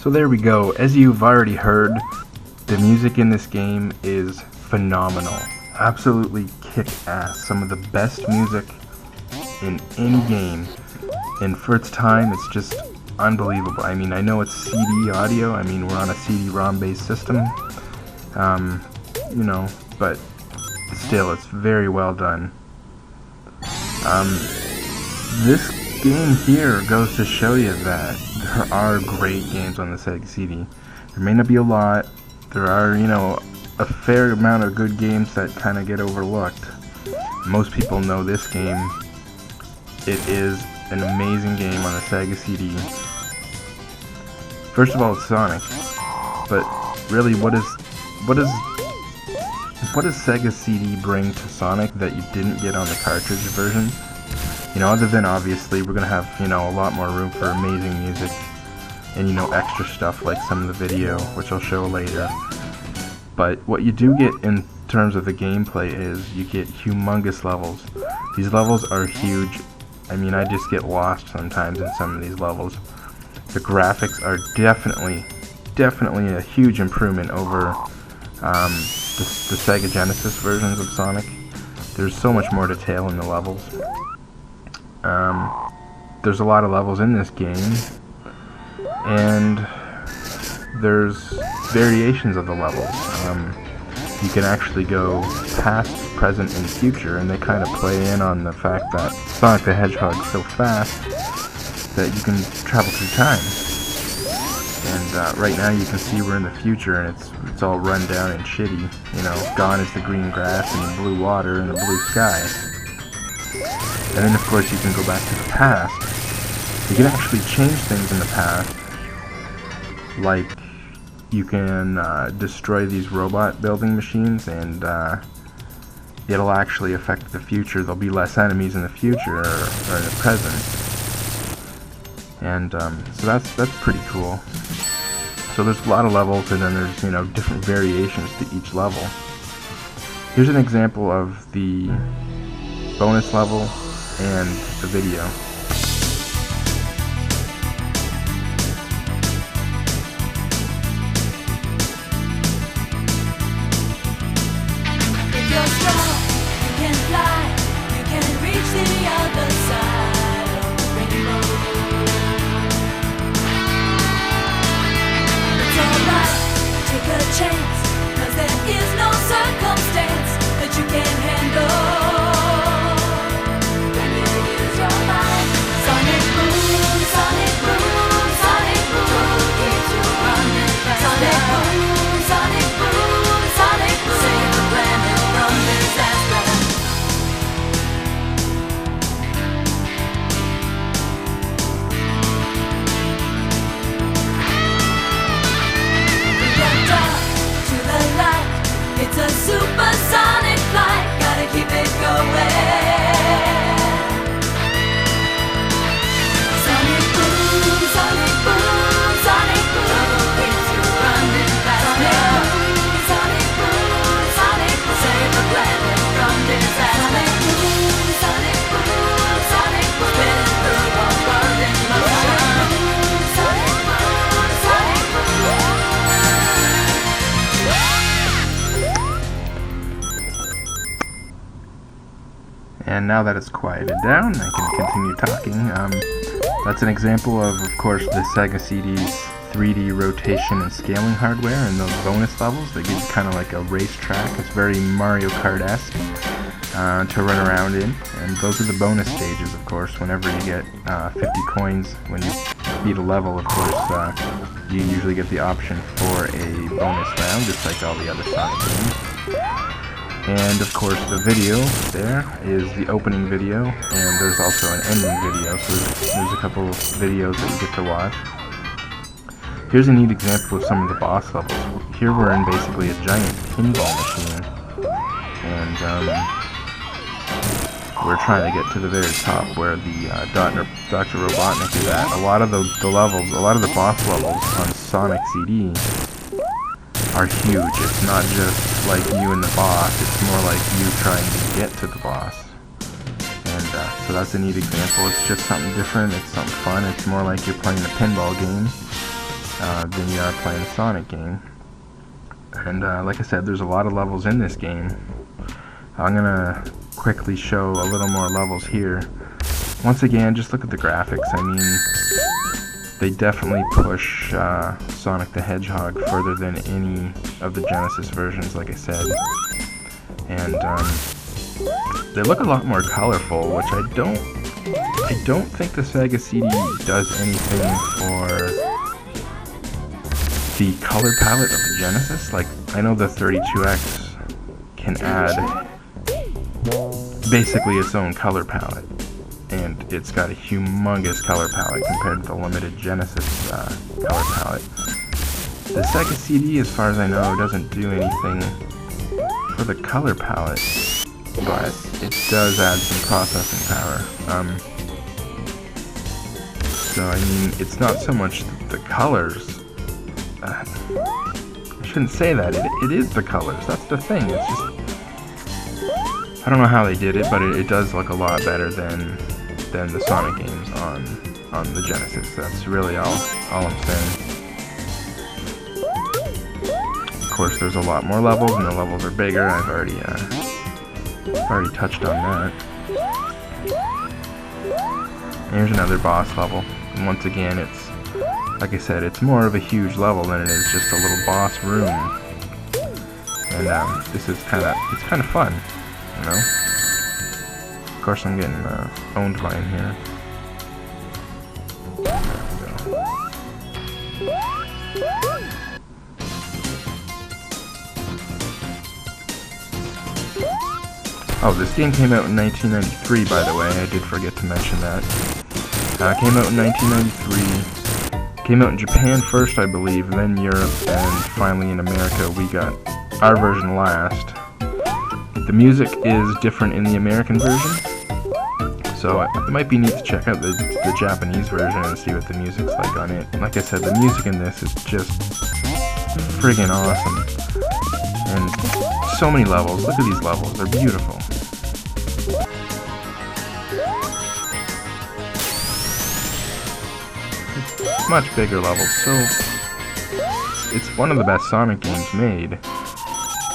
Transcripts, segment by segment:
So there we go. As you've already heard, the music in this game is phenomenal. Absolutely kick-ass. Some of the best music in any game. And for its time, it's just unbelievable. I mean, I know it's CD audio. I mean, we're on a CD-ROM based system. You know, but still, it's very well done. This game here goes to show you that there are great games on the SegaCD. There may not be a lot. There are, you know, a fair amount of good games that kind of get overlooked. Most people know this game. It is an amazing game on the SegaCD. First of all, it's Sonic. But really, what does SegaCD bring to Sonic that you didn't get on the cartridge version? You know, other than obviously we're gonna have, you know, a lot more room for amazing music and, you know, extra stuff like some of the video, which I'll show later. But what you do get in terms of the gameplay is you get humongous levels. These levels are huge. I mean, I just get lost sometimes in some of these levels. The graphics are definitely a huge improvement over the Sega Genesis versions of Sonic. There's so much more detail in the levels. There's a lot of levels in this game, and there's variations of the levels. You can actually go past, present, and future, and they kind of play in on the fact that Sonic the Hedgehog's so fast that you can travel through time. And right now you can see we're in the future, and it's all run down and shitty. You know, gone is the green grass and the blue water and the blue sky. And then of course you can go back to the past. You can actually change things in the past, like you can destroy these robot building machines, and it'll actually affect the future. There'll be less enemies in the future or in the present. And so that's pretty cool. So there's a lot of levels, and then there's, you know, different variations to each level. Here's an example of the bonus level and the video. If you're strong, you can fly, you can reach the other side of the rainbow. It's alright, take a chance, 'cause there is no circumstance that you can't handle. Sonic boom, Sonic boom, Sonic boom, keeps you running faster. Sonic boom, Sonic boom, Sonic boom, save the planet from disaster. From the dark to the light, it's a supersonic flight. Gotta keep it going. And now that it's quieted down, I can continue talking. That's an example of course, the SegaCD's 3D rotation and scaling hardware, and those bonus levels that give you kind of like a racetrack. It's very Mario Kart-esque to run around in. And those are the bonus stages, of course. Whenever you get 50 coins when you beat a level, of course, you usually get the option for a bonus round, just like all the other Sonic games. And of course the video there is the opening video, and there's also an ending video, so there's a couple of videos that you get to watch. Here's a neat example of some of the boss levels. Here we're in basically a giant pinball machine, and we're trying to get to the very top where the Dr. Robotnik is at. A lot of the levels, a lot of the boss levels on SonicCD are huge. It's not just like you and the boss, it's more like you trying to get to the boss. And so that's a neat example. It's just something different, it's something fun, it's more like you're playing a pinball game. than you are playing a Sonic game. And like I said, there's a lot of levels in this game. I'm gonna quickly show a little more levels here. Once again, just look at the graphics. I mean, they definitely push Sonic the Hedgehog further than any of the Genesis versions, like I said. And they look a lot more colorful, which I don't think the SegaCD does anything for the color palette of the Genesis. Like, I know the 32X can add basically its own color palette, and it's got a humongous color palette compared to the limited Genesis color palette. The SegaCD, as far as I know, doesn't do anything for the color palette, but it does add some processing power. So I mean, it's not so much the colors. I shouldn't say that. It is the colors. That's the thing. It's just, I don't know how they did it, but it does look a lot better than the Sonic games on the Genesis. That's really all I'm saying. Of course, there's a lot more levels, and the levels are bigger. I've already touched on that. Here's another boss level, and once again, it's, like I said, it's more of a huge level than it is just a little boss room. And this is kind of fun, you know. Of course, I'm getting owned by him here. There we go. Oh, this game came out in 1993, by the way. I did forget to mention that. Came out in 1993. Came out in Japan first, I believe, then Europe, and finally in America. We got our version last. The music is different in the American version, so it might be neat to check out the Japanese version and see what the music's like on it. Like I said, the music in this is just friggin' awesome. And so many levels. Look at these levels. They're beautiful. Much bigger levels, so it's one of the best Sonic games made,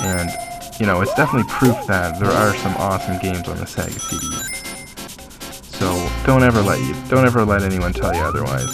and you know, it's definitely proof that there are some awesome games on the SegaCD. So don't ever let anyone tell you otherwise.